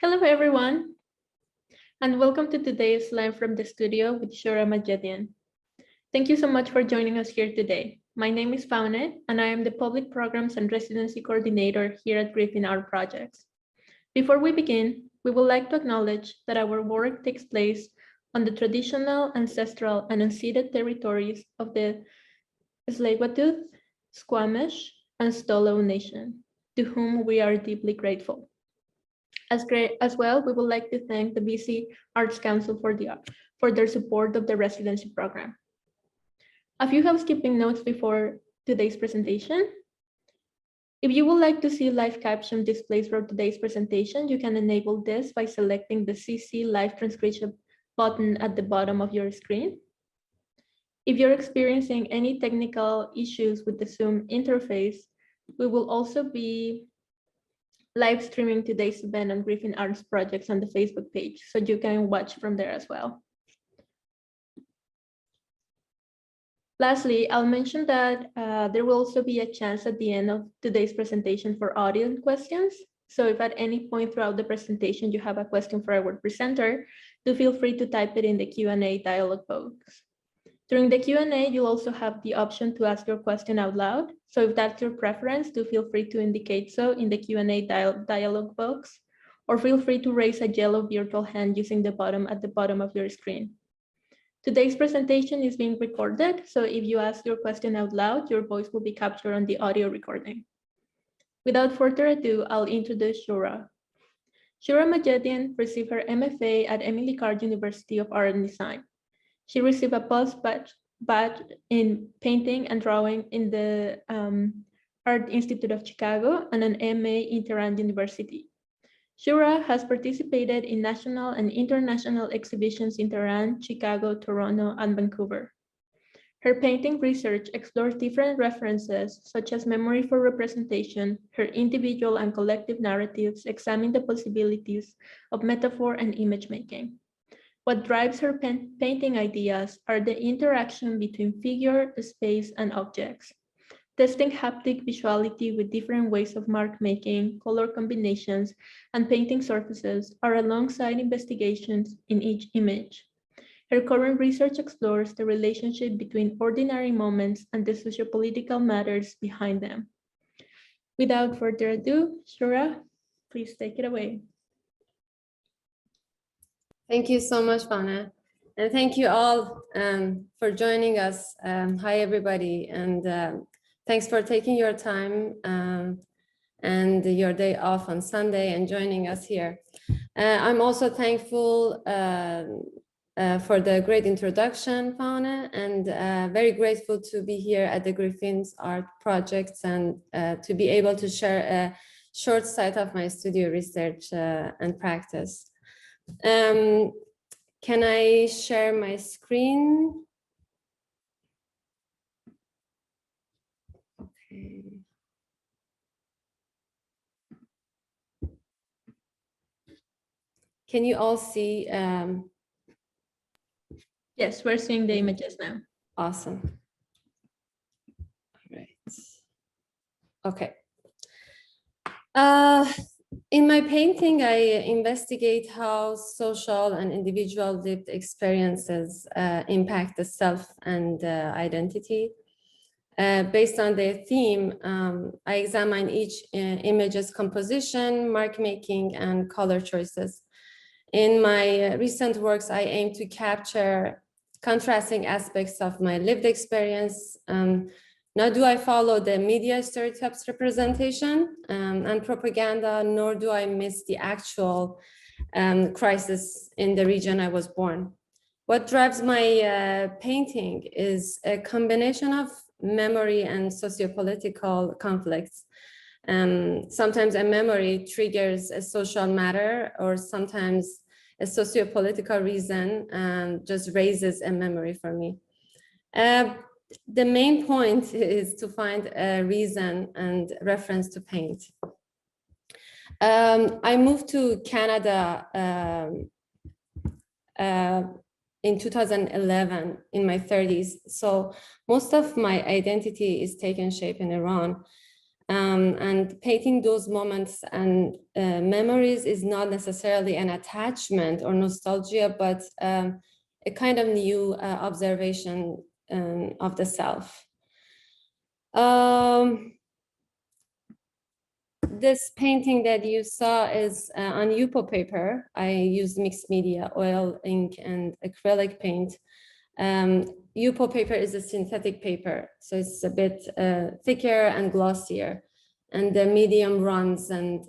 Hello, everyone, and welcome to today's live from the studio with Shoora Majedian. Thank you so much for joining us here today. My name is Faune, and I am the Public Programs and Residency Coordinator here at Griffin Art Projects. Before we begin, we would like to acknowledge that our work takes place on the traditional, ancestral, and unceded territories of the Tsleil-Waututh, Squamish, and Stolo Nation, to whom we are deeply grateful. As well, we would like to thank the BC Arts Council for their support of the residency program. A few housekeeping notes before today's presentation. If you would like to see live caption displays for today's presentation, you can enable this by selecting the CC Live Transcription button at the bottom of your screen. If you're experiencing any technical issues with the Zoom interface, we will also be live streaming today's event on Griffin Arts Projects on the Facebook page, so you can watch from there as well. Lastly, I'll mention that there will also be a chance at the end of today's presentation for audience questions. So if at any point throughout the presentation you have a question for our presenter, do feel free to type it in the Q&A dialog box. During the Q&A, you'll also have the option to ask your question out loud. So if that's your preference, do feel free to indicate so in the Q&A dialog box, or feel free to raise a yellow virtual hand using the button at the bottom of your screen. Today's presentation is being recorded, so if you ask your question out loud, your voice will be captured on the audio recording. Without further ado, I'll introduce Shoora. Shoora Majedian received her MFA at Carr University of Art and Design. She received a Post-bacc in painting and drawing in the Art Institute of Chicago and an MA in Tehran University. Shoora has participated in national and international exhibitions in Tehran, Chicago, Toronto, and Vancouver. Her painting research explores different references, such as memory for representation. Her individual and collective narratives examine the possibilities of metaphor and image making. What drives her painting ideas are the interaction between figure, space, and objects. Testing haptic visuality with different ways of mark making, color combinations, and painting surfaces are alongside investigations in each image. Her current research explores the relationship between ordinary moments and the sociopolitical matters behind them. Without further ado, Shoora, please take it away. Thank you so much, Vana. And thank you all for joining us. Hi, everybody. And thanks for taking your time and your day off on Sunday and joining us here. I'm also thankful for the great introduction, Fauna, and very grateful to be here at the Griffin's Art Projects and to be able to share a short sight of my studio research and practice. Can I share my screen? Okay. Can you all see? Yes, we're seeing the images now. Awesome. All right. Okay. In my painting, I investigate how social and individual lived experiences impact the self and identity. Based on their theme, I examine each image's composition, mark making, and color choices. In my recent works, I aim to capture contrasting aspects of my lived experience. Nor do I follow the media stereotypes representation and propaganda, nor do I miss the actual crisis in the region I was born. What drives my painting is a combination of memory and sociopolitical conflicts. Sometimes a memory triggers a social matter, or sometimes a sociopolitical reason just raises a memory for me. The main point is to find a reason and reference to paint. I moved to Canada in 2011 in my 30s. So most of my identity is taken shape in Iran. And painting those moments and memories is not necessarily an attachment or nostalgia, but a kind of new observation of the self. This painting that you saw is on Yupo paper. I used mixed media, oil, ink, and acrylic paint. Yupo paper is a synthetic paper, so it's a bit thicker and glossier, and the medium runs, and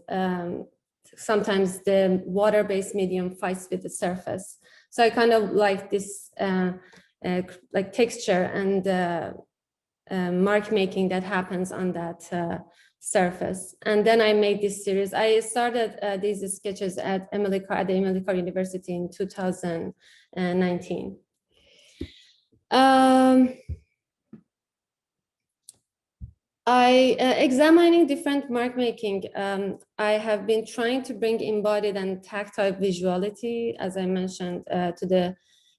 sometimes the water-based medium fights with the surface. So I kind of like this like texture and mark making that happens on that surface. And then I made this series. I started these sketches at the Emily Carr University in 2019. Examining different mark making, I have been trying to bring embodied and tactile visuality, as I mentioned, to the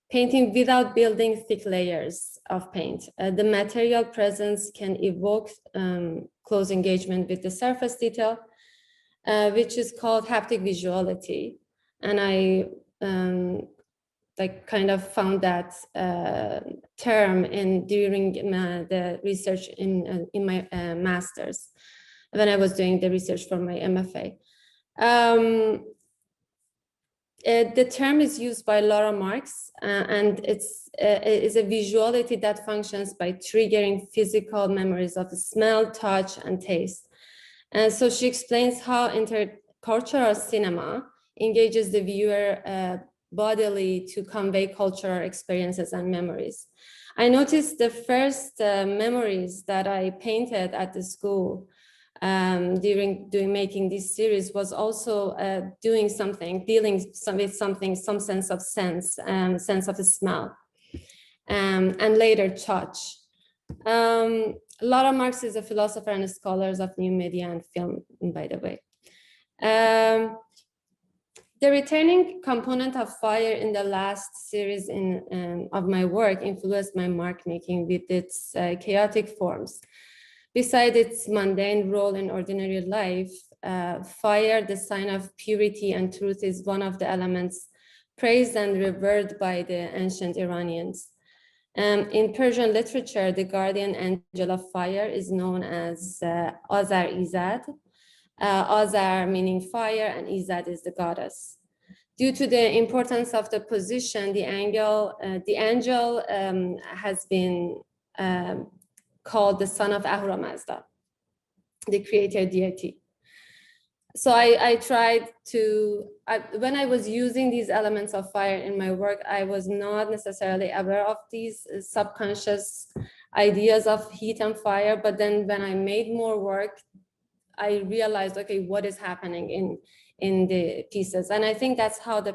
painting without building thick layers of paint. The material presence can evoke close engagement with the surface detail, which is called haptic visuality. And I like kind of found that term during the research in my master's, when I was doing the research for my MFA. The term is used by Laura Marx, and it is a visuality that functions by triggering physical memories of smell, touch, and taste. And so she explains how intercultural cinema engages the viewer bodily to convey cultural experiences and memories. I noticed the first memories that I painted at the school during making this series was also dealing with something, some sense of sense of smell, and later touch. Laura Marx is a philosopher and a scholar of new media and film, by the way. The returning component of fire in the last series of my work influenced my mark making with its chaotic forms. Besides its mundane role in ordinary life, fire, the sign of purity and truth, is one of the elements praised and revered by the ancient Iranians. In Persian literature, the guardian angel of fire is known as Azar Izad. Azar meaning fire, and Izad is the goddess. Due to the importance of the position, the angel has been called the son of Ahura Mazda, the creator deity. So I tried to, when I was using these elements of fire in my work, I was not necessarily aware of these subconscious ideas of heat and fire. But then when I made more work, I realized, okay, what is happening in the pieces? And I think that's how the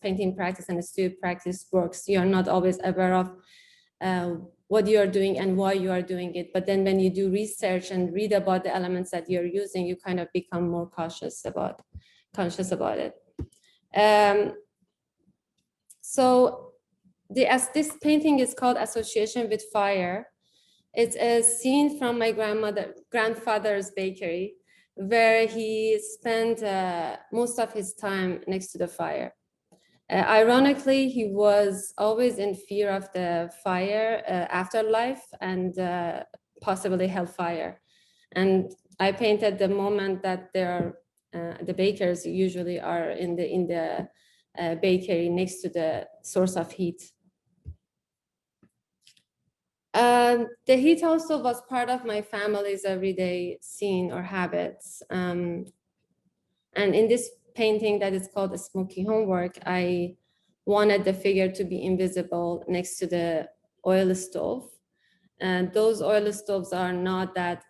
painting practice and the studio practice works. You're not always aware of what you are doing and why you are doing it. But then when you do research and read about the elements that you're using, you kind of become more conscious about it. So this painting is called Association with Fire. It's a scene from my grandfather's bakery, where he spent most of his time next to the fire. Ironically, he was always in fear of the fire, afterlife, and possibly hellfire. And I painted the moment that the bakers usually are in the bakery next to the source of heat. The heat also was part of my family's everyday scene or habits. And in this painting that is called a Smoky Homework, I wanted the figure to be invisible next to the oil stove. And those oil stoves are not that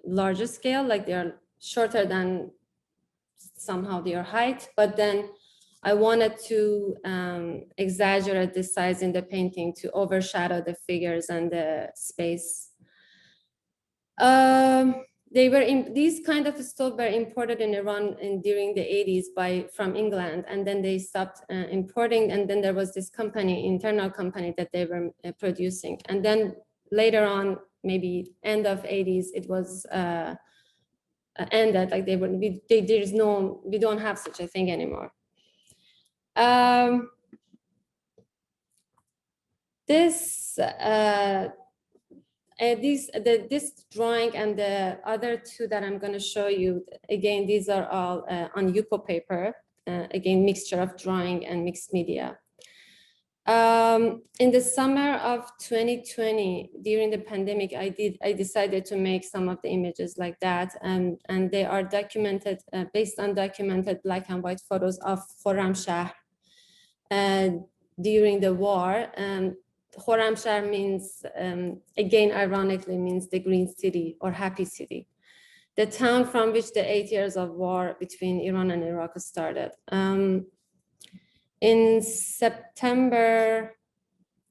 larger scale, like they're shorter than somehow their height, but then I wanted to exaggerate the size in the painting to overshadow the figures and the space. These kind of stoves were imported in Iran during the 80s from England, and then they stopped importing, and then there was this internal company that they were producing. And then later on, maybe end of 80s, it was ended, like we don't have such a thing anymore. This drawing and the other two that I'm going to show you, again, these are all on Yupo paper, again, mixture of drawing and mixed media. In the summer of 2020, during the pandemic, I decided to make some of the images like that, and they are documented, based on documented black and white photos of Khorramshahr during the war. Khorramshahr means, again, ironically, means the green city or happy city, the town from which the 8 years of war between Iran and Iraq started. In September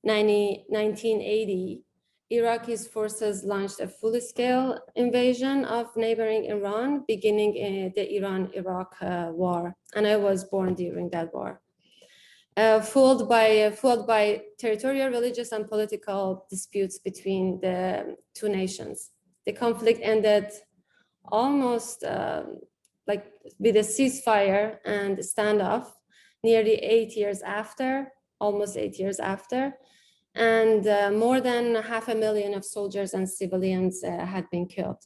1980, Iraqi forces launched a full-scale invasion of neighboring Iran, beginning the Iran-Iraq war, and I was born during that war. Fueled by territorial, religious, and political disputes between the two nations. The conflict ended almost like with a ceasefire and standoff nearly 8 years after, almost 8 years after, and more than 500,000 of soldiers and civilians had been killed.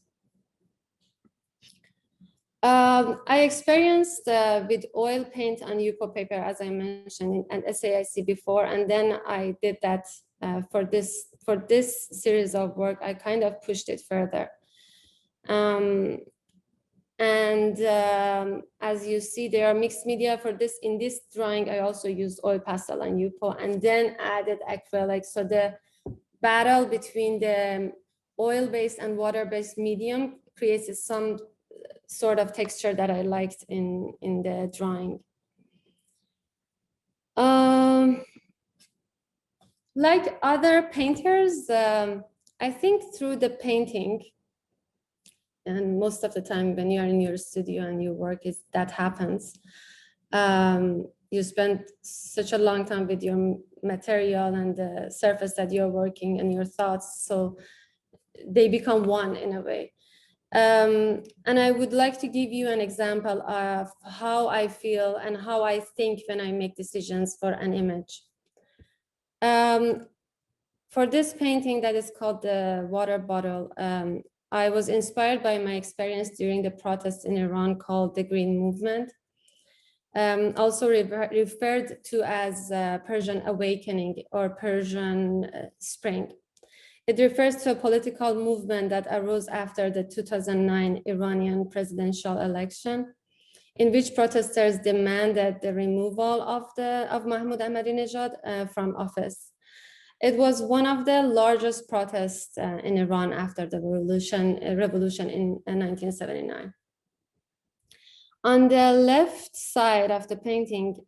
I experienced with oil paint on Yupo paper, as I mentioned, at SAIC before, and then I did that for this series of work. I kind of pushed it further. As you see, there are mixed media for this. In this drawing, I also used oil pastel and Yupo, and then added acrylic. So the battle between the oil-based and water-based medium creates some sort of texture that I liked in the drawing. Like other painters, I think through the painting, and most of the time when you're in your studio and you work, that happens. You spend such a long time with your material and the surface that you're working and your thoughts, so they become one in a way. And I would like to give you an example of how I feel and how I think when I make decisions for an image. For this painting that is called the water bottle, I was inspired by my experience during the protests in Iran called the Green Movement, also referred to as Persian Awakening or Persian Spring. It refers to a political movement that arose after the 2009 Iranian presidential election, in which protesters demanded the removal of Mahmoud Ahmadinejad from office. It was one of the largest protests in Iran after the revolution in 1979. On the left side of the painting,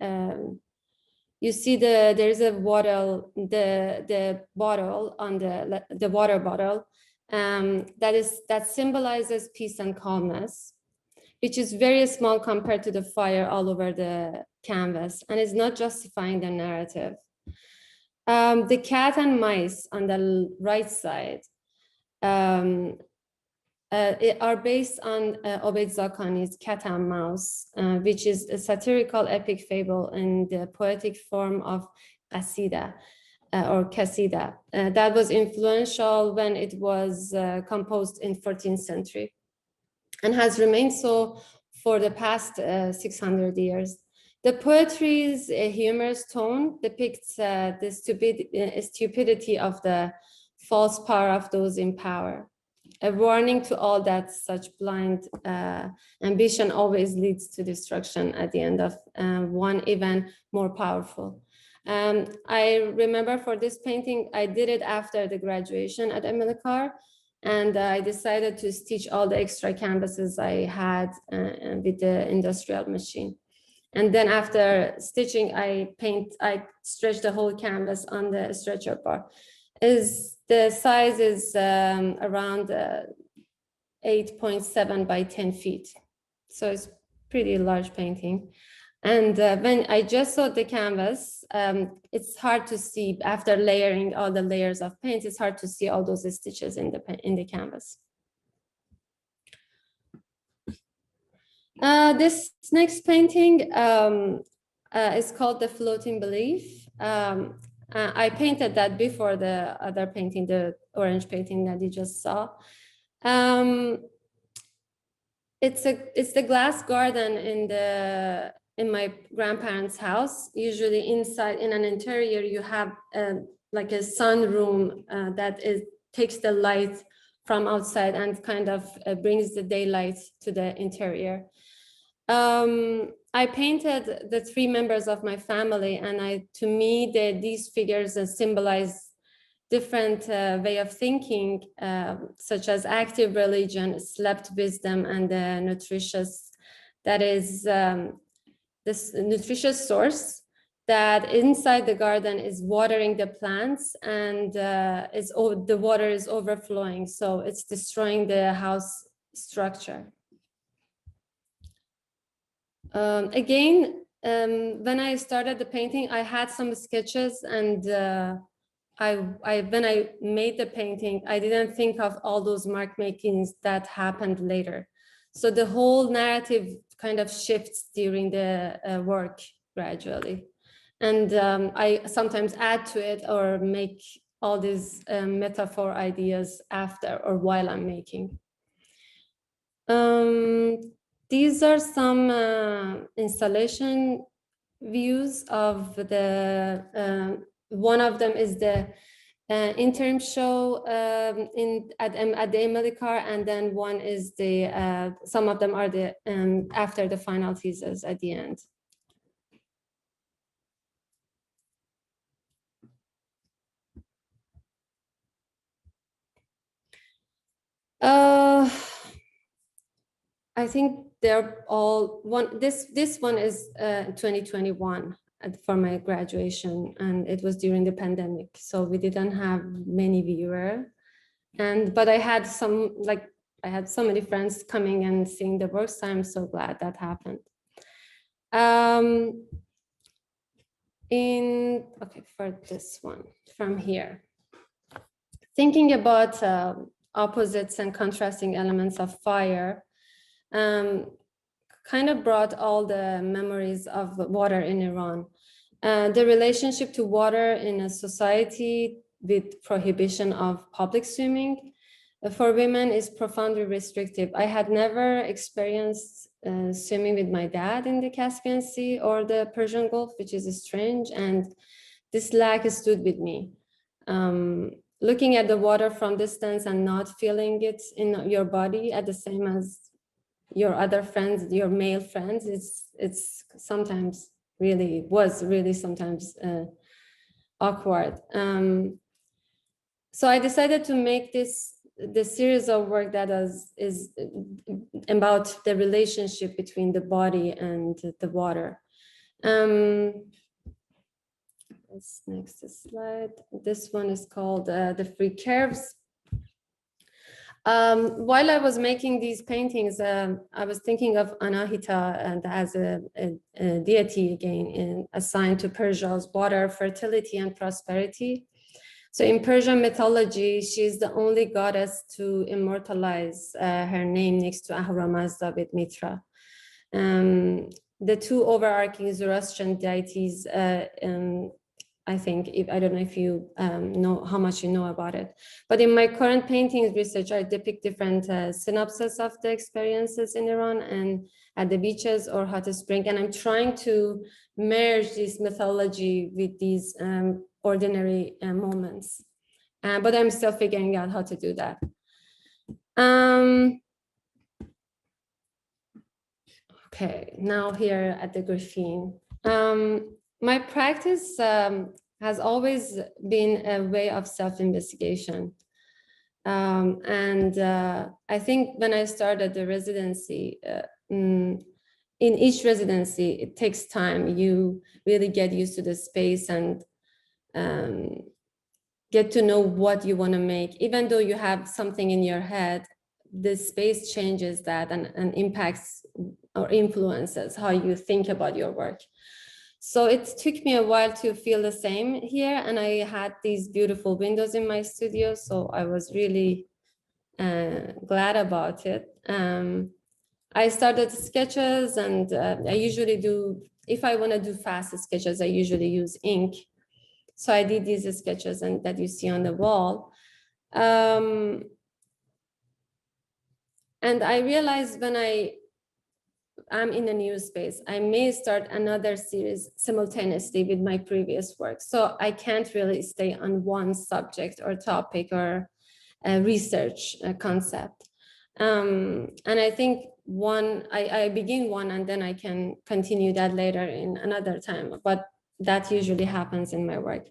you see there's a bottle, the bottle on the water bottle that symbolizes peace and calmness, which is very small compared to the fire all over the canvas, and is not justifying the narrative. The cat and mice on the right side are based on Obeid Zakani's Cat and Mouse, which is a satirical epic fable in the poetic form of qasida or kasida that was influential when it was composed in 14th century and has remained so for the past 600 years. The poetry's humorous tone depicts the stupidity of the false power of those in power. A warning to all that such blind ambition always leads to destruction at the end of one even more powerful. I remember for this painting, I did it after the graduation at Carr, and I decided to stitch all the extra canvases I had with the industrial machine. And then after stitching, I stretched the whole canvas on the stretcher bar. The size is around 8.7 by 10 feet. So it's pretty large painting. And when I just saw the canvas, it's hard to see after layering all the layers of paint, it's hard to see all those stitches in the canvas. This next painting is called The Floating Belief. I painted that before the other painting, the orange painting that you just saw. It's the glass garden in my grandparents' house. Usually inside in an interior, you have like a sunroom that takes the light from outside and kind of brings the daylight to the interior. I painted the three members of my family, and to me, these figures symbolize different way of thinking, such as active religion, slept wisdom, and the nutritious, that is this nutritious source that inside the garden is watering the plants, and the water is overflowing, so it's destroying the house structure. Again, when I started the painting, I had some sketches, and when I made the painting, I didn't think of all those mark makings that happened later. So the whole narrative kind of shifts during the work gradually. And I sometimes add to it or make all these metaphor ideas after or while I'm making. These are some installation views of the, one of them is the interim show at the Emily Carr, and then one is the, some of them are the after the final thesis at the end. I think they're all one. This one is 2021 for my graduation, and it was during the pandemic, so we didn't have many viewers. But I had so many friends coming and seeing the work, so I'm so glad that happened. For this one from here, thinking about opposites and contrasting elements of fire, kind of brought all the memories of water in Iran. The relationship to water in a society with prohibition of public swimming for women is profoundly restrictive. I had never experienced swimming with my dad in the Caspian Sea or the Persian Gulf, which is strange, and this lack stood with me. Looking at the water from distance and not feeling it in your body at the same as your other friends, your male friends, it's sometimes was really sometimes awkward. So I decided to make this series of work that is about the relationship between the body and the water. This next slide. This one is called The Free Curves. While I was making these paintings, I was thinking of Anahita and as a deity again, assigned to Persia's water, fertility, and prosperity. So in Persian mythology, she's the only goddess to immortalize her name next to Ahura Mazda with Mitra. The two overarching Zoroastrian deities, I think, I don't know if you know how much you know about it, but in my current paintings research, I depict different synopses of the experiences in Iran and at the beaches or hot spring, and I'm trying to merge this mythology with these ordinary moments, but I'm still figuring out how to do that. Okay, now here at the Griffin. My practice has always been a way of self-investigation. I think when I started the residency, in each residency, it takes time. You really get used to the space and get to know what you want to make. Even though you have something in your head, the space changes that and impacts or influences how you think about your work. So it took me a while to feel the same here, and I had these beautiful windows in my studio, so I was really glad about it. I started sketches, and I usually do, if I want to do fast sketches, I usually use ink. So I did these sketches and that you see on the wall. And I realized when I'm in a new space, I may start another series simultaneously with my previous work. So I can't really stay on one subject or topic or research concept. And I think I begin one and then I can continue that later in another time, but that usually happens in my work.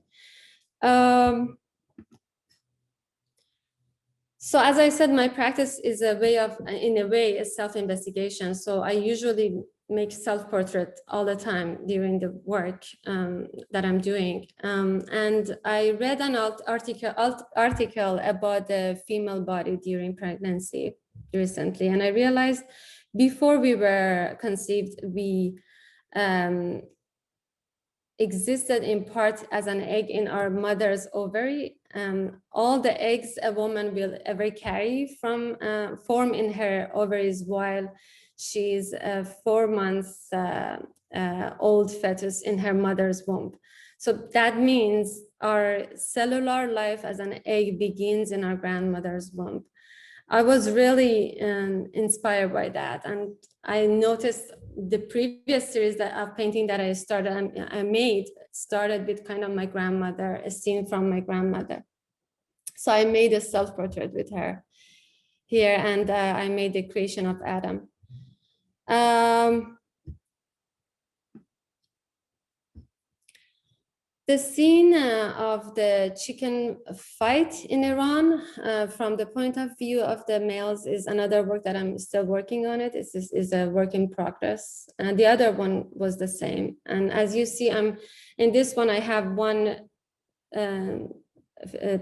So as I said, my practice is in a way, a self-investigation. So I usually make self-portrait all the time during the work that I'm doing. And I read an article about the female body during pregnancy recently. And I realized before we were conceived, we existed in part as an egg in our mother's ovary. All the eggs a woman will ever carry form in her ovaries while she's a 4 months old fetus in her mother's womb. So that means our cellular life as an egg begins in our grandmother's womb. I was really inspired by that, and I noticed the previous series of painting that I started with kind of my grandmother, a scene from my grandmother. So I made a self-portrait with her here, and I made the creation of Adam. The scene of the chicken fight in Iran, from the point of view of the males, is another work that I'm still working on. It is a work in progress. And the other one was the same. And as you see, in this one, I have one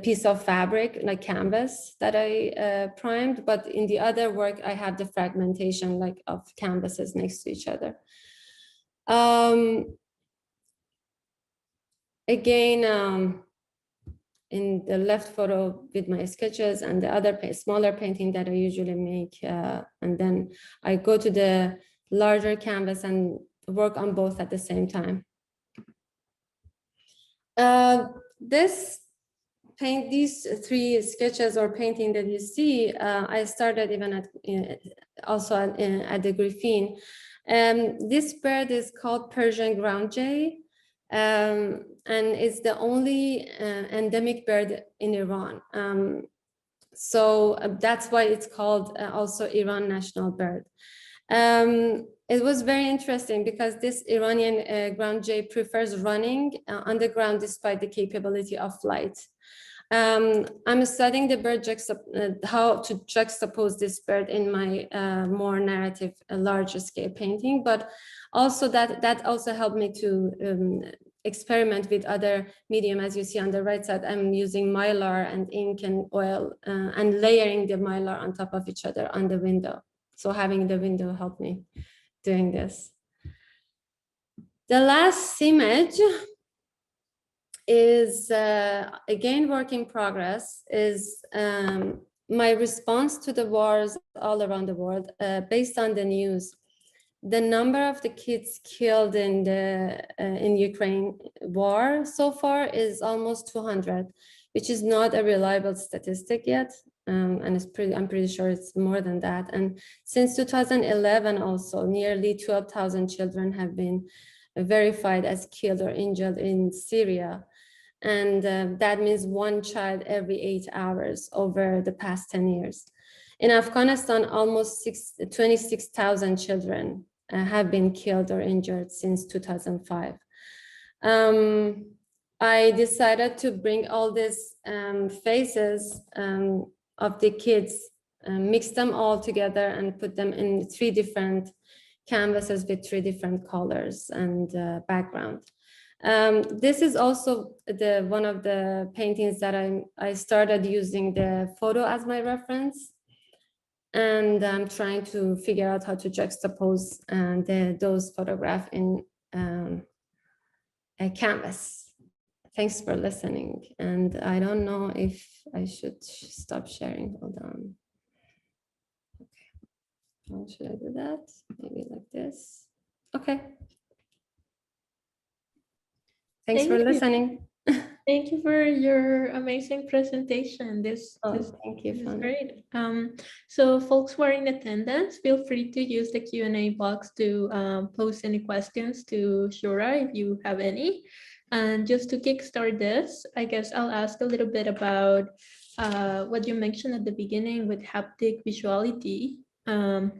piece of fabric, like canvas, that I primed. But in the other work, I have the fragmentation like of canvases next to each other. Again, in the left photo with my sketches, and the other smaller painting that I usually make. And then I go to the larger canvas and work on both at the same time. These 3 sketches or painting that you see, I started even also at the Griffin. This bird is called Persian ground jay. And it's the only endemic bird in Iran. So that's why it's called also Iran national bird. It was very interesting because this Iranian ground jay prefers running on the ground despite the capability of flight. I'm studying the bird, how to juxtapose this bird in my more narrative, large scale painting, but also that also helped me to experiment with other medium. As you see on the right side, I'm using mylar and ink and oil and layering the mylar on top of each other on the window. So having the window helped me doing this. The last image is again work in progress, is my response to the wars all around the world based on the news. The number of the kids killed in the Ukraine war so far is almost 200, which is not a reliable statistic yet, and I'm pretty sure it's more than that. And since 2011, also nearly 12,000 children have been verified as killed or injured in Syria. And that means 1 child every 8 hours over the past 10 years. In Afghanistan, almost 26,000 children have been killed or injured since 2005. I decided to bring all these faces of the kids, mix them all together and put them in 3 different canvases with 3 different colors and background. This is also one of the paintings that I started using the photo as my reference. And I'm trying to figure out how to juxtapose those photographs in a canvas. Thanks for listening. And I don't know if I should stop sharing. Hold on. How should I do that? Maybe like this. Okay. Thanks for Thank you. listening. Thank you for your amazing presentation. This Thank you, is Fanny. great. So folks who are in attendance, feel free to use the Q&A box to post any questions to Shoora if you have any. And just to kickstart this, I guess I'll ask a little bit about what you mentioned at the beginning with haptic visuality,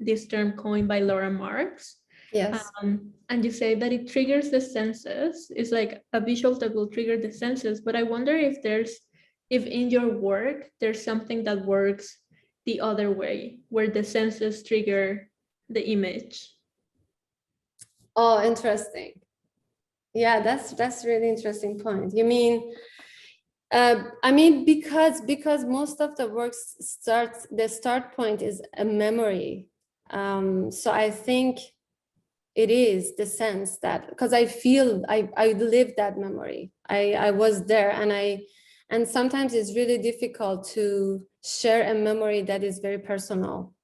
this term coined by Laura Marx. Yes. And you say that it triggers the senses. It's like a visual that will trigger the senses. But I wonder if if in your work, there's something that works the other way, where the senses trigger the image. Oh, interesting. Yeah, that's really interesting point. You mean, I mean, because most of the works the start point is a memory. So I think it is the sense that, because I feel I lived that memory. I was there, and sometimes it's really difficult to share a memory that is very personal.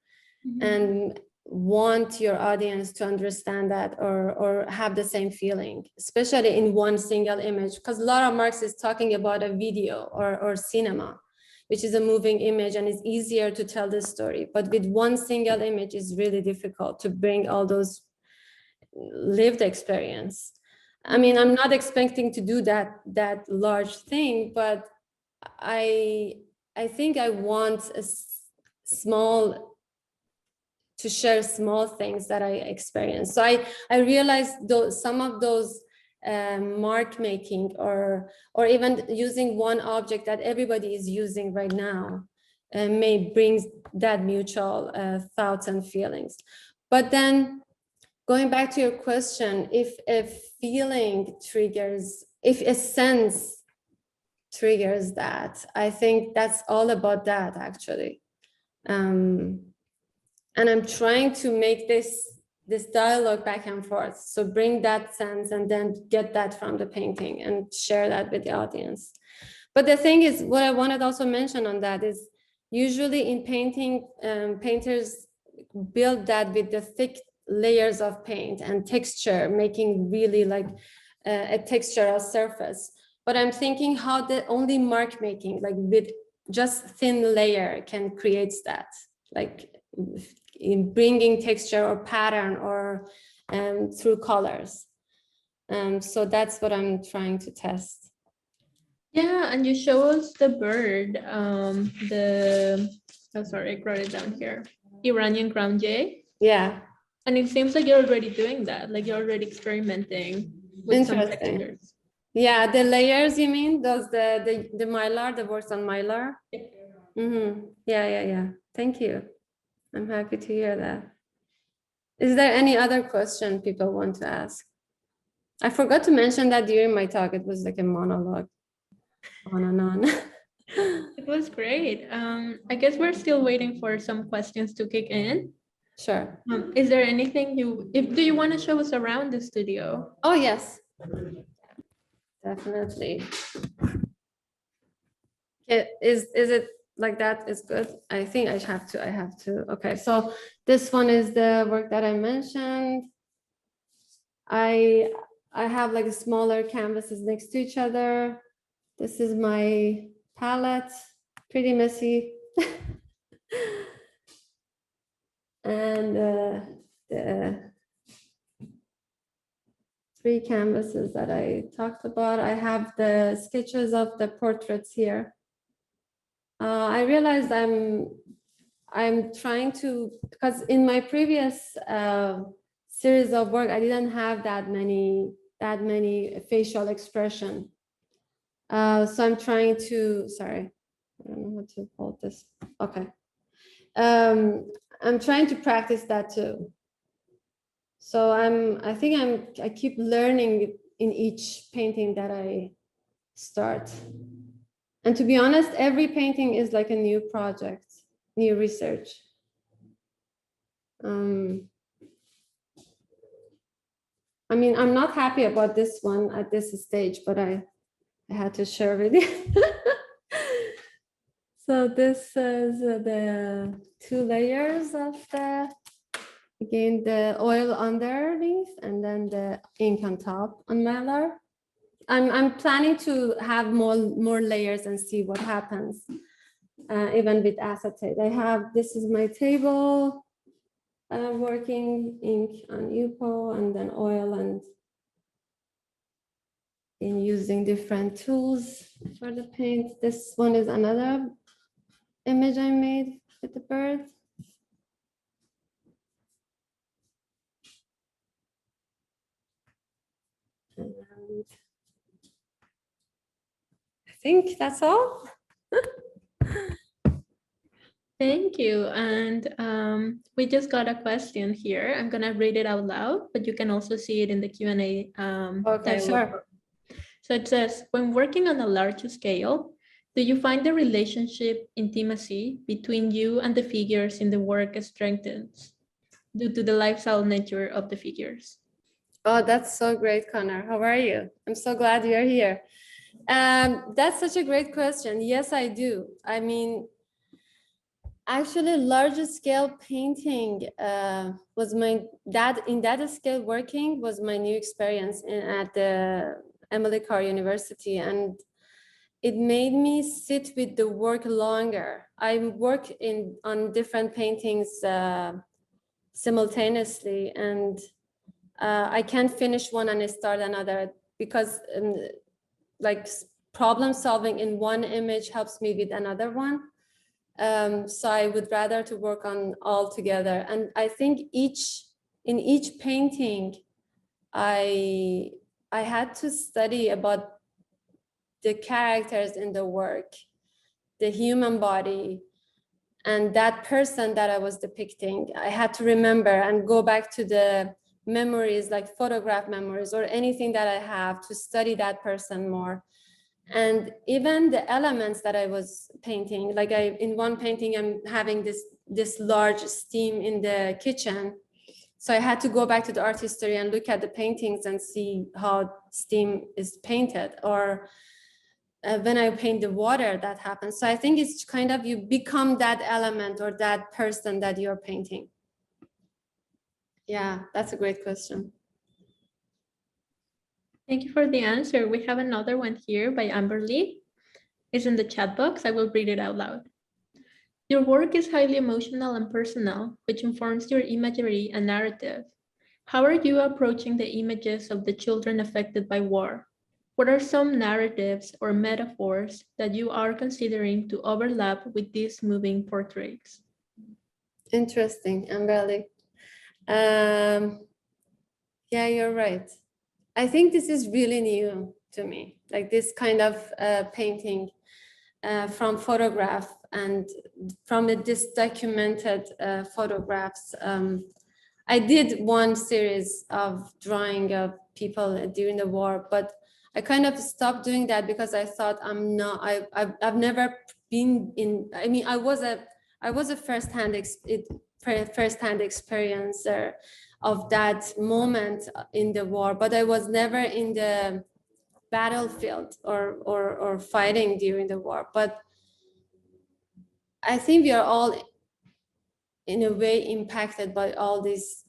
Mm-hmm. And want your audience to understand that or have the same feeling, especially in one single image, because Laura Marx is talking about a video or cinema, which is a moving image, and it's easier to tell the story. But with one single image, it's really difficult to bring all those lived experience. I mean, I'm not expecting to do that large thing, but I think I want a small, to share small things that I experience. So I realized some of those mark making or even using one object that everybody is using right now may bring that mutual thoughts and feelings. But then going back to your question, if a feeling triggers, if a sense triggers that, I think that's all about that actually. And I'm trying to make this dialogue back and forth. So bring that sense and then get that from the painting and share that with the audience. But the thing is, what I wanted to also mention on that is usually in painting, painters build that with the thick layers of paint and texture, making really like a textural surface. But I'm thinking how the only mark making, like with just thin layer, can create that, like in bringing texture or pattern or through colors. So that's what I'm trying to test. Yeah, and you show us the bird, sorry, I wrote it down here, Iranian ground jay. Yeah. And it seems like you're already doing that, like you're already experimenting with some textures. Yeah, the layers, you mean? Those the mylar, the works on mylar? Yeah. Mm-hmm. Yeah. Thank you. I'm happy to hear that. Is there any other question people want to ask? I forgot to mention that during my talk, it was like a monologue on and on. It was great. I guess we're still waiting for some questions to kick in. Sure. Is there anything do you want to show us around the studio? Oh, yes. Definitely. Is it like that is good? I think I have to. Okay, so this one is the work that I mentioned. I have like smaller canvases next to each other. This is my palette, pretty messy. And the 3 canvases that I talked about. I have the sketches of the portraits here. I realized I'm trying to, because in my previous series of work, I didn't have that many facial expression. So I'm trying to, sorry, I don't know how to hold this. Okay. I'm trying to practice that too. So I keep learning in each painting that I start. And to be honest, every painting is like a new project, new research. I mean, I'm not happy about this one at this stage, but I had to share with you. So this is the 2 layers of the Again, the oil underneath and then the ink on top on Mylar. I'm planning to have more layers and see what happens, even with acetate. This is my table, working ink on UPO and then oil and in using different tools for the paint. This one is another image I made with the bird. And I think that's all. Thank you. And we just got a question here. I'm gonna read it out loud, but you can also see it in the Q&A Okay, dialog. sure. So it says, when working on a large scale, do you find the relationship intimacy between you and the figures in the work strengthens due to the lifestyle nature of the figures? Oh, that's so great, Connor. How are you? I'm so glad you're here. That's such a great question. Yes, I do. I mean, actually, larger scale painting was in that scale working was my new experience at the Carr University, and it made me sit with the work longer. I work on different paintings simultaneously, and I can't finish one and start another because like problem solving in one image helps me with another one. So I would rather to work on all together. And I think in each painting, I had to study about the characters in the work, the human body, and that person that I was depicting. I had to remember and go back to the memories, like photograph memories or anything that I have to study that person more. And even the elements that I was painting, like in one painting, I'm having this large steam in the kitchen. So I had to go back to the art history and look at the paintings and see how steam is painted, or when I paint the water, that happens. So I think it's kind of, you become that element or that person that you're painting. Yeah, that's a great question. Thank you for the answer. We have another one here by Amber Lee. It's in the chat box. I will read it out loud. Your work is highly emotional and personal, which informs your imagery and narrative. How are you approaching the images of the children affected by war? What are some narratives or metaphors that you are considering to overlap with these moving portraits? Interesting, Amberly. Yeah, you're right. I think this is really new to me, like this kind of painting from photograph and from this documented photographs. I did one series of drawing of people during the war, but I kind of stopped doing that because I thought I've never been in, I mean, I was a first-hand experiencer of that moment in the war, but I was never in the battlefield or fighting during the war. But I think we are all in a way impacted by all this.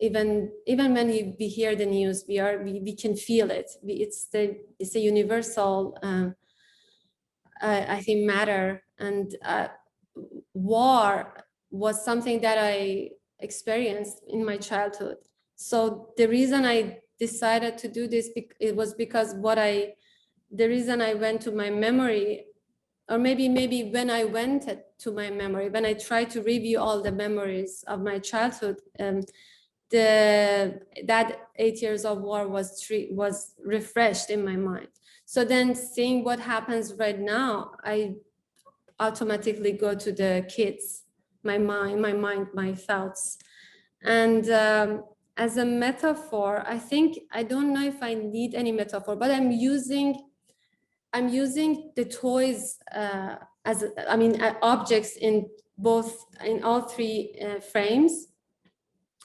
Even when we hear the news, we can feel it. It's a universal I think matter, and war was something that I experienced in my childhood. So the reason I decided to do this, it was because the reason I went to my memory, or maybe when I went to my memory, when I tried to review all the memories of my childhood, that 8 years of war was refreshed in my mind. So then seeing what happens right now, I automatically go to the kids, my mind, my thoughts. And as a metaphor, I don't know if I need any metaphor, but I'm using the toys objects in all three frames.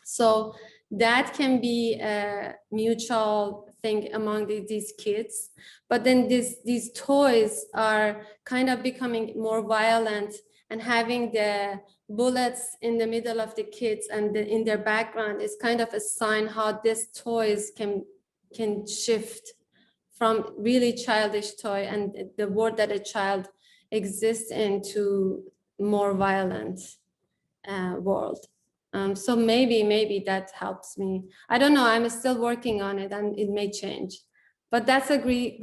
So that can be a mutual thing among these kids. But then these toys are kind of becoming more violent and having the bullets in the middle of the kids and in their background is kind of a sign how these toys can shift from really childish toy and the world that a child exists in to more violent world. So maybe that helps me. I don't know, I'm still working on it and it may change. But that's a great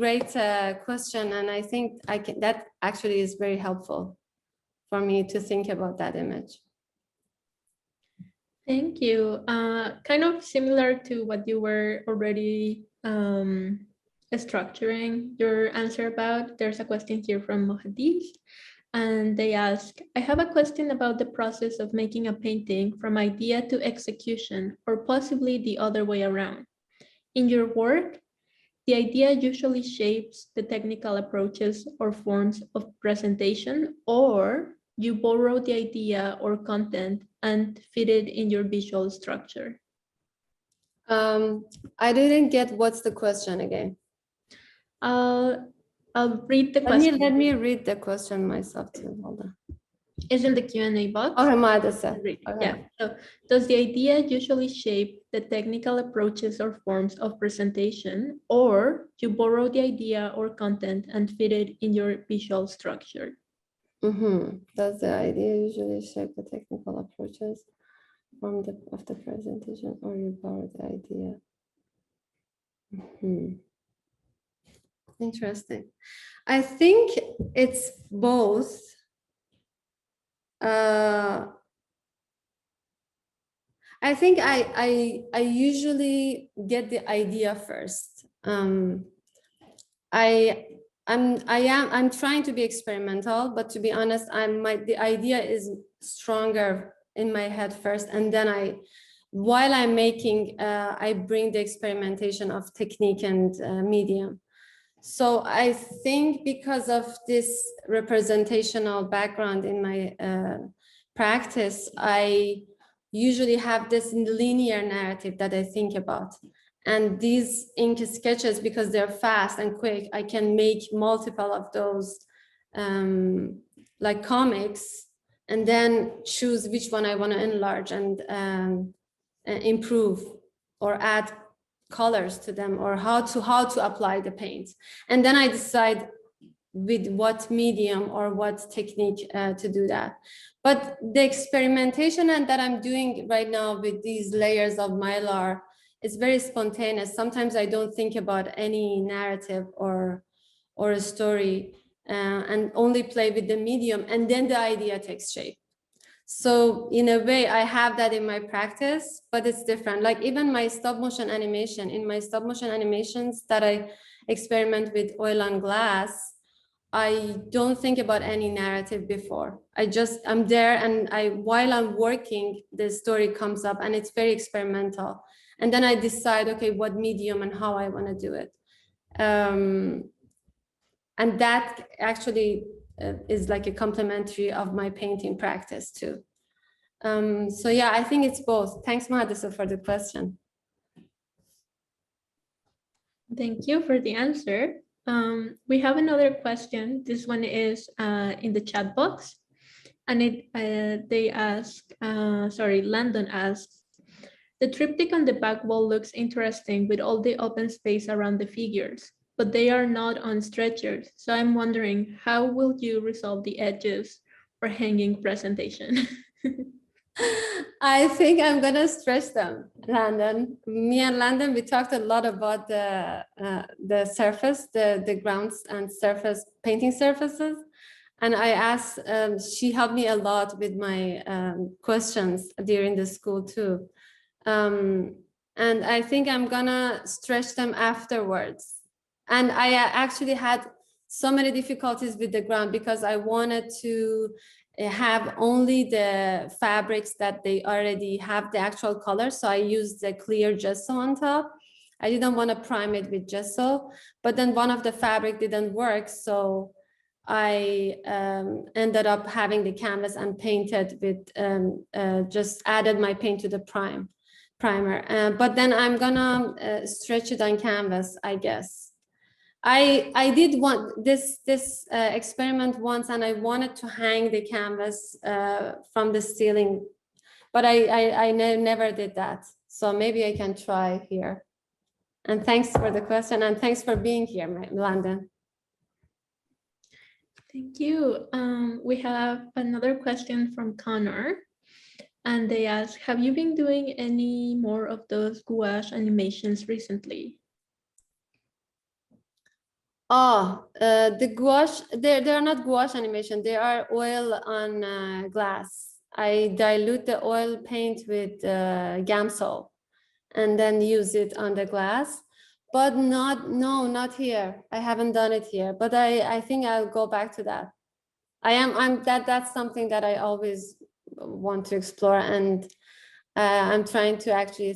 question, and I think that actually is very helpful for me to think about that image. Thank you. Kind of similar to what you were already structuring your answer about, there's a question here from Mohadis, and they ask, I have a question about the process of making a painting from idea to execution, or possibly the other way around. In your work, the idea usually shapes the technical approaches or forms of presentation, or you borrow the idea or content and fit it in your visual structure. I didn't get what's the question again. I'll read the question. Let me read the question myself too. Hold on. It's in the Q&A box. Okay. Yeah. So, does the idea usually shape the technical approaches or forms of presentation, or you borrow the idea or content and fit it in your visual structure? Does the idea usually shape the technical approaches of the presentation, or you borrow the idea? Interesting. I think it's both. I think I usually get the idea first. I'm trying to be experimental, but to be honest, the idea is stronger in my head first, and then while I'm making, I bring the experimentation of technique and medium. So I think because of this representational background in my practice, I usually have this linear narrative that I think about. And these ink sketches, because they're fast and quick, I can make multiple of those like comics, and then choose which one I want to enlarge and improve or add colors to them, or how to apply the paint. And then I decide with what medium or what technique to do that. But the experimentation that I'm doing right now with these layers of mylar is very spontaneous. Sometimes I don't think about any narrative or a story and only play with the medium, and then the idea takes shape. So in a way, I have that in my practice, but it's different. Like even my stop motion animation, in my stop motion animations that I experiment with oil on glass, I don't think about any narrative before. I'm there, and while I'm working, the story comes up, and it's very experimental. And then I decide, okay, what medium and how I want to do it. And that actually is like a complementary of my painting practice too. So yeah, I think it's both. Thanks, Mahadisa, for the question. Thank you for the answer. We have another question. This one is in the chat box, and Landon asks, the triptych on the back wall looks interesting with all the open space around the figures, but they are not on stretchers. So I'm wondering, how will you resolve the edges for hanging presentation? I think I'm gonna stretch them, Landon. Me and Landon, we talked a lot about the surface, the grounds and surface painting surfaces, and I asked. She helped me a lot with my questions during the school too, and I think I'm gonna stretch them afterwards. And I actually had so many difficulties with the ground because I wanted to have only the fabrics that they already have the actual color. So I used the clear gesso on top. I didn't want to prime it with gesso, but then one of the fabric didn't work. So I ended up having the canvas and painted with, just added my paint to the primer. But then I'm gonna stretch it on canvas, I guess. I did want this experiment once, and I wanted to hang the canvas from the ceiling, but I never did that. So maybe I can try here. And thanks for the question, and thanks for being here, Landon. Thank you. We have another question from Connor, and they ask, have you been doing any more of those gouache animations recently? Oh, the gouache, they are not gouache animation, they are oil on glass. I dilute the oil paint with Gamsol and then use it on the glass, but not here. I haven't done it here, but I think I'll go back to that. That's something that I always want to explore, and I'm trying to actually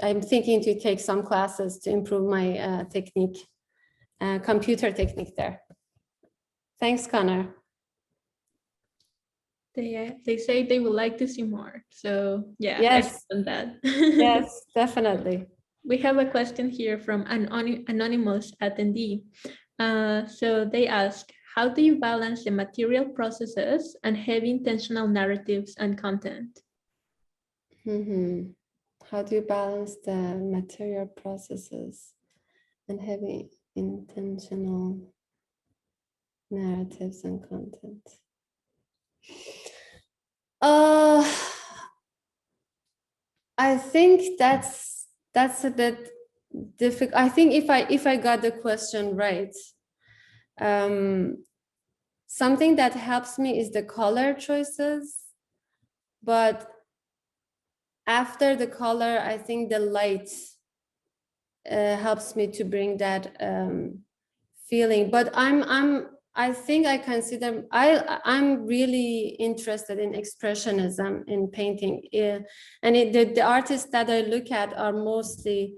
I'm thinking to take some classes to improve my technique. Computer technique there. Thanks, Connor. They say they would like to see more. So yeah, Yes, on that. yes, definitely. We have a question here from an anonymous attendee. So they ask, how do you balance the material processes and heavy intentional narratives and content? How do you balance the material processes and heavy intentional narratives and content? I think that's a bit difficult. I think if I got the question right, something that helps me is the color choices, but after the color, I think the light helps me to bring that feeling. But I think I consider I'm really interested in expressionism in painting, and the artists that I look at are mostly,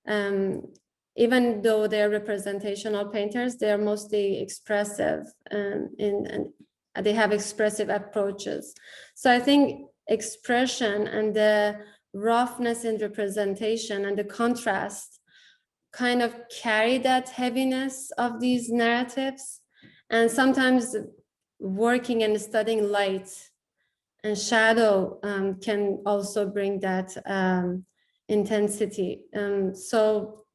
even though they're representational painters, they're mostly expressive, and they have expressive approaches. So I think expression and the roughness in representation and the contrast kind of carry that heaviness of these narratives. And sometimes working and studying light and shadow can also bring that intensity. So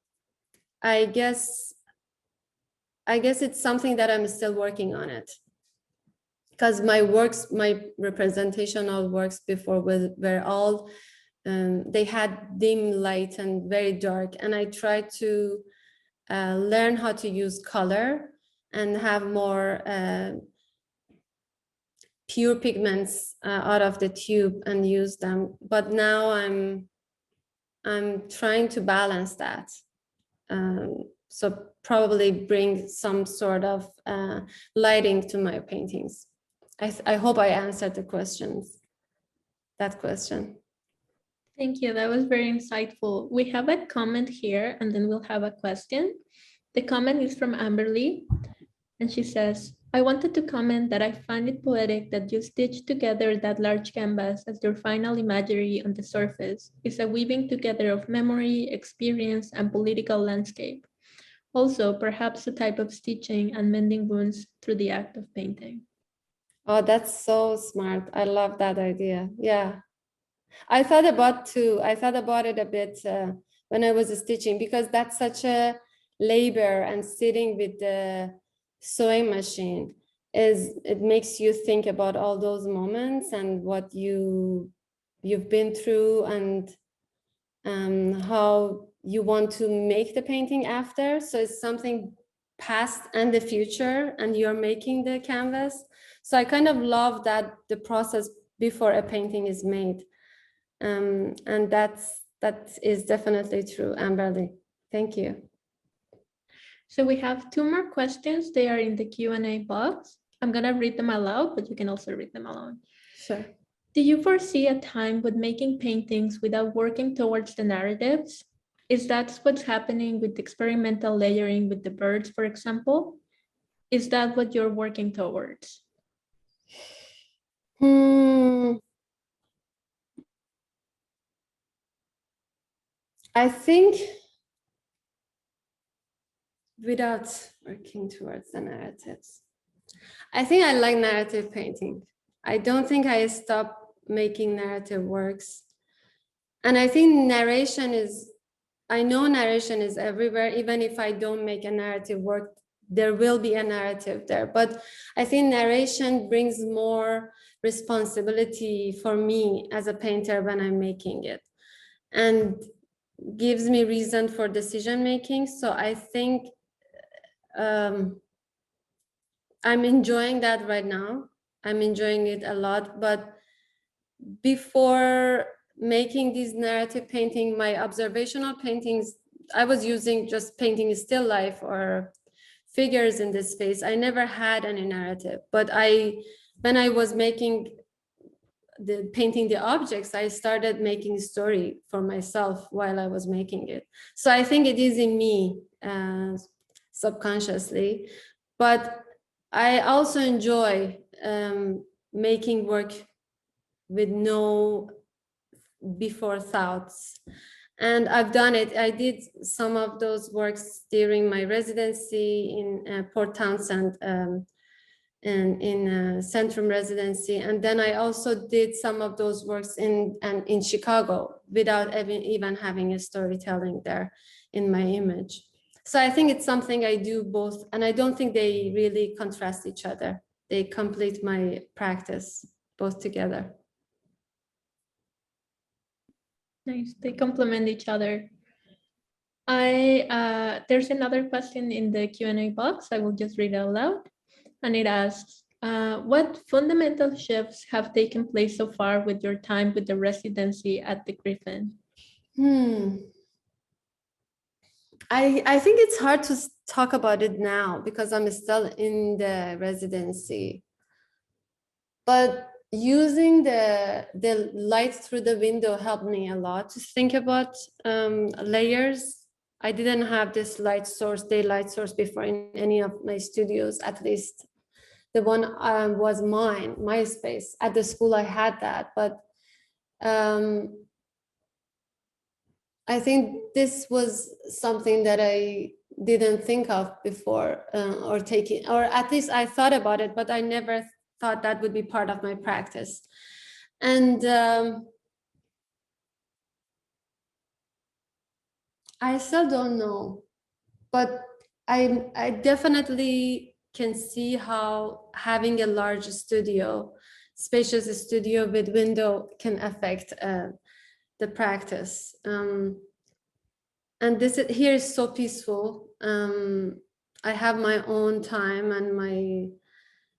I guess it's something that I'm still working on it, because my representational works before were all they had dim light and very dark, and I tried to learn how to use color and have more pure pigments out of the tube and use them. But now I'm trying to balance that. So probably bring some sort of lighting to my paintings. I hope I answered that question. Thank you. That was very insightful. We have a comment here, and then we'll have a question. The comment is from Amberly, and she says, I wanted to comment that I find it poetic that you stitched together that large canvas as your final imagery on the surface. It's a weaving together of memory, experience, and political landscape. Also, perhaps a type of stitching and mending wounds through the act of painting. Oh, that's so smart. I love that idea. Yeah. I thought about it a bit when I was stitching, because that's such a labor, and sitting with the sewing machine it makes you think about all those moments and what you've been through, and how you want to make the painting after. So it's something past and the future, and you're making the canvas. So I kind of love that the process before a painting is made. And that is definitely true, Amberly. Thank you. So we have two more questions. They are in the Q&A box. I'm gonna read them aloud, but you can also read them alone. Sure. Do you foresee a time with making paintings without working towards the narratives? Is that what's happening with experimental layering with the birds, for example? Is that what you're working towards? I think without working towards the narratives. I think I like narrative painting. I don't think I stopped making narrative works. And I think narration is, I know narration is everywhere. Even if I don't make a narrative work, there will be a narrative there. But I think narration brings more responsibility for me as a painter when I'm making it, and gives me reason for decision making. So I think I'm enjoying that right now. I'm enjoying it a lot. But before making these narrative painting, my observational paintings, I was using just painting still life or figures in this space. I never had any narrative, but when I was painting the objects, I started making story for myself while I was making it. So I think it is in me subconsciously, but I also enjoy making work with no before thoughts. And I've done it. I did some of those works during my residency in Port Townsend and in Centrum residency. And then I also did some of those works in Chicago without even having a storytelling there in my image. So I think it's something I do both, and I don't think they really contrast each other. They complete my practice both together. Nice, they complement each other. There's another question in the Q&A box. I will just read it out loud. And it asks, what fundamental shifts have taken place so far with your time with the residency at the Griffin? I think it's hard to talk about it now because I'm still in the residency. But using the light through the window helped me a lot to think about layers. I didn't have this daylight source before in any of my studios, at least. The one was mine, my space. At the school I had that, but I think this was something that I didn't think of before, or at least I thought about it, but I never thought that would be part of my practice. And I still don't know, but I definitely can see how having a large studio, spacious studio with window can affect the practice. And here is so peaceful. I have my own time and my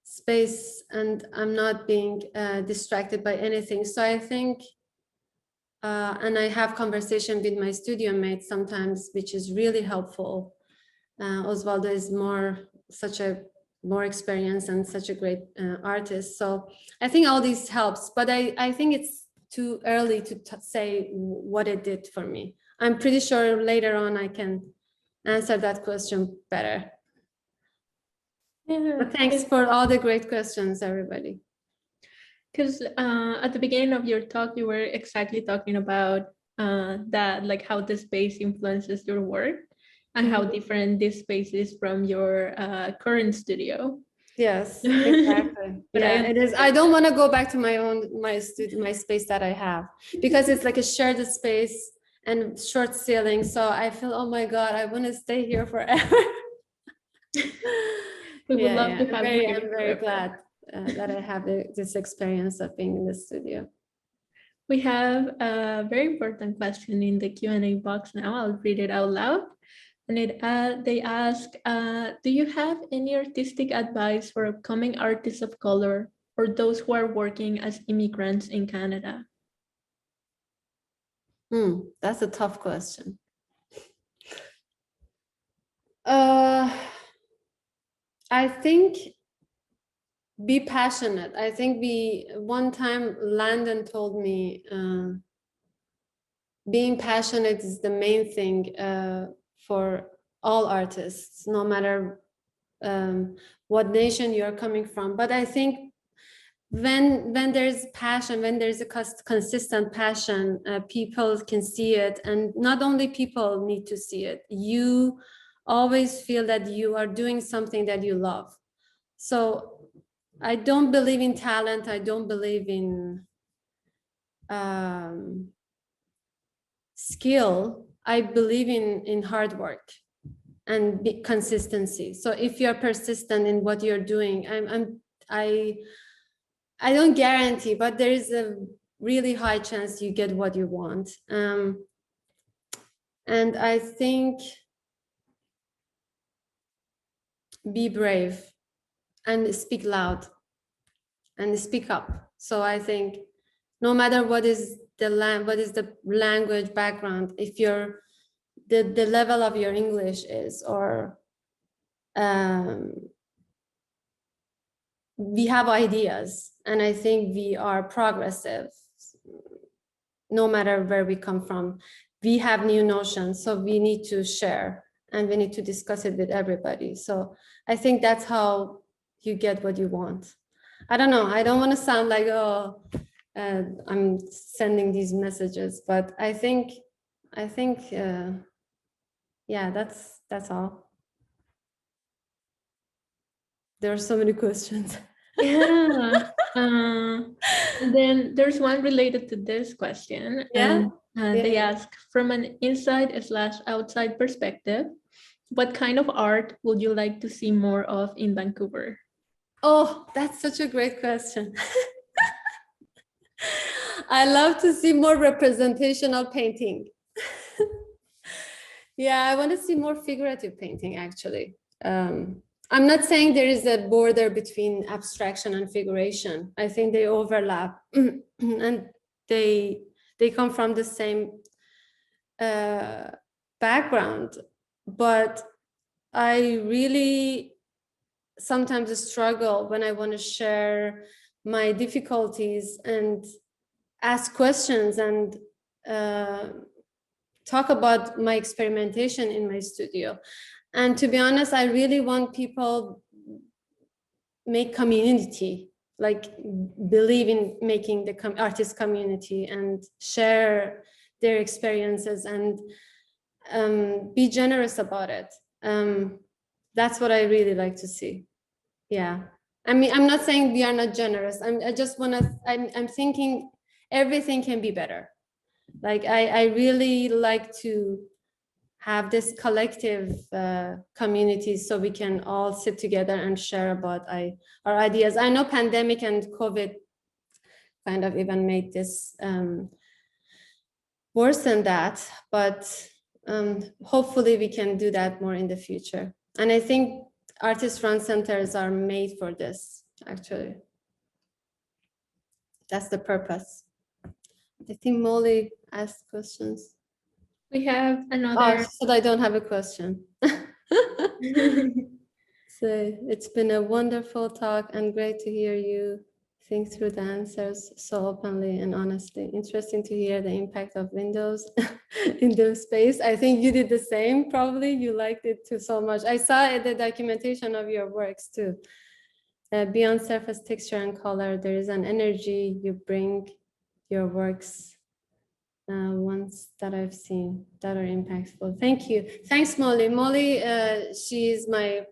space, and I'm not being distracted by anything. So I think, and I have conversation with my studio mates sometimes, which is really helpful. Osvaldo is such a more experienced and such a great artist. So I think all this helps, but I think it's too early to say what it did for me. I'm pretty sure later on I can answer that question better. Yeah, but thanks for all the great questions, everybody. Because at the beginning of your talk, you were exactly talking about that, like how the space influences your work and how different this space is from your current studio. Yes, exactly. Yeah, it is. I don't want to go back to my space that I have, because it's like a shared space and short ceiling. So I feel, oh my God, I want to stay here forever. We would love to have you here. I'm very glad that I have this experience of being in the studio. We have a very important question in the Q&A box now. I'll read it out loud. And they ask, do you have any artistic advice for upcoming artists of color or those who are working as immigrants in Canada? That's a tough question. I think be passionate. I think one time Landon told me being passionate is the main thing for all artists, no matter what nation you're coming from. But I think when there's passion, when there's a consistent passion, people can see it, and not only people need to see it. You always feel that you are doing something that you love. So I don't believe in talent. I don't believe in skill. I believe in hard work and consistency. So if you're persistent in what you're doing, I don't guarantee, but there is a really high chance you get what you want. And I think be brave and speak loud and speak up. So I think no matter what is the language background, if you're the level of your English is, or we have ideas, and I think we are progressive no matter where we come from. We have new notions, so we need to share and we need to discuss it with everybody. So I think that's how you get what you want. I don't know, I don't want to sound like, oh, I'm sending these messages, but I think yeah, that's all. There are so many questions. Yeah. And then there's one related to this question. Yeah. And they ask, from an inside/outside perspective, what kind of art would you like to see more of in Vancouver? Oh, that's such a great question. I love to see more representational painting. Yeah, I want to see more figurative painting, actually. I'm not saying there is a border between abstraction and figuration. I think they overlap and they come from the same background. But I really sometimes struggle when I want to share my difficulties and ask questions and talk about my experimentation in my studio. And to be honest, I really want people make community, like believe in making the artist community and share their experiences and be generous about it. That's what I really like to see. Yeah. I mean, I'm not saying we are not generous. I just want to, I'm thinking everything can be better. Like, I really like to have this collective community so we can all sit together and share about our ideas. I know pandemic and COVID kind of even made this worse than that, but hopefully we can do that more in the future. And I think artist-run centers are made for this, actually. That's the purpose. I think Molly asked questions. We have another. Oh, so I don't have a question. So it's been a wonderful talk and great to hear you think through the answers so openly and honestly. Interesting to hear the impact of windows in the space. I think you did the same, probably. You liked it too so much. I saw the documentation of your works too. Beyond surface texture and color, there is an energy you bring your works, ones that I've seen that are impactful. Thank you. Thanks, Molly. Molly, she is my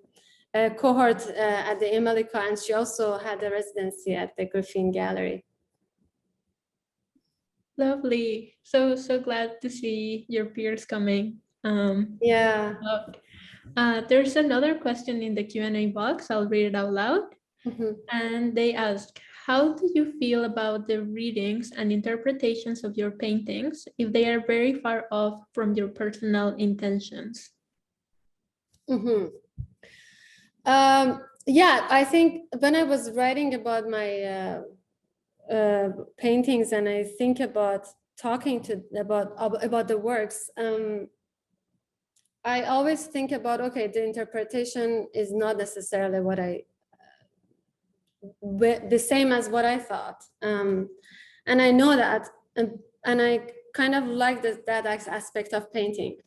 cohort at the Emalika, and she also had a residency at the Griffin Gallery. Lovely. So glad to see your peers coming. Yeah. There's another question in the Q&A box. I'll read it out loud. And they ask, how do you feel about the readings and interpretations of your paintings if they are very far off from your personal intentions? Yeah, I think when I was writing about my paintings and I think about talking about the works, I always think about, okay, the interpretation is not necessarily what the same as what I thought. And I know that, and I kind of like that aspect of painting.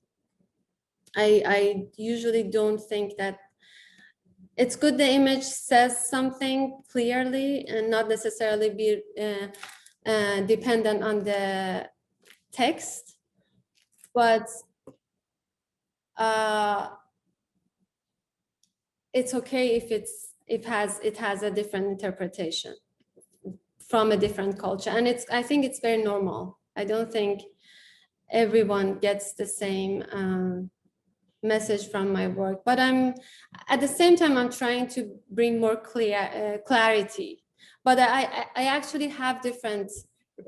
I usually don't think that it's good the image says something clearly and not necessarily be dependent on the text, but it's okay if it has a different interpretation from a different culture, and I think it's very normal. I don't think everyone gets the same message from my work, but at the same time I'm trying to bring more clarity. But I actually have different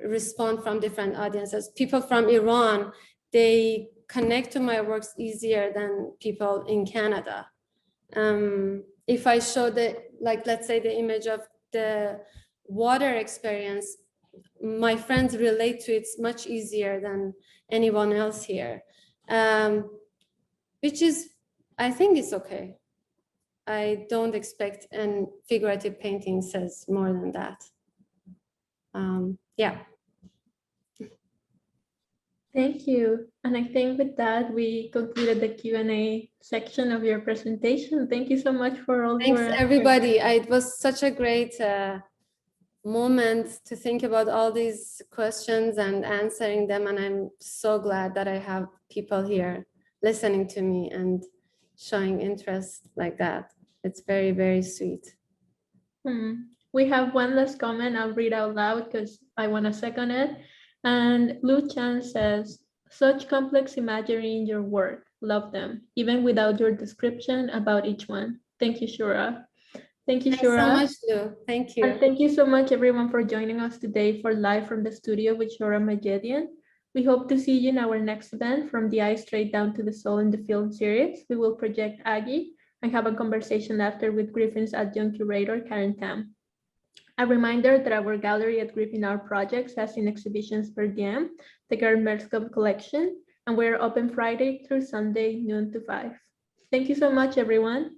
response from different audiences. People from Iran, they connect to my works easier than people in Canada. If I show let's say the image of the water experience, my friends relate to it much easier than anyone else here, which is, I think it's okay. I don't expect, and figurative painting says more than that. Yeah. Thank you. And I think with that, we concluded the Q&A section of your presentation. Thank you so much for all your Thanks, everybody. It was such a great moment to think about all these questions and answering them. And I'm so glad that I have people here listening to me and showing interest like that. It's very, very sweet. We have one last comment I'll read out loud because I want to second it. And Lu Chan says, such complex imagery in your work. Love them, even without your description about each one. Thank you, Shoora. Thank you, Shoora. Thanks so much, Lu. Thank you. And thank you so much, everyone, for joining us today for Live from the Studio with Shoora Majedian. We hope to see you in our next event, From the Eye Straight Down to the Soul in the Film series. We will project Aggie and have a conversation after with Griffin's adjunct curator, Karen Tam. A reminder that our gallery at Griffin Art Projects has in exhibitions per diem, the Garmerscom collection, and we're open Friday through Sunday, noon to 5. Thank you so much, everyone.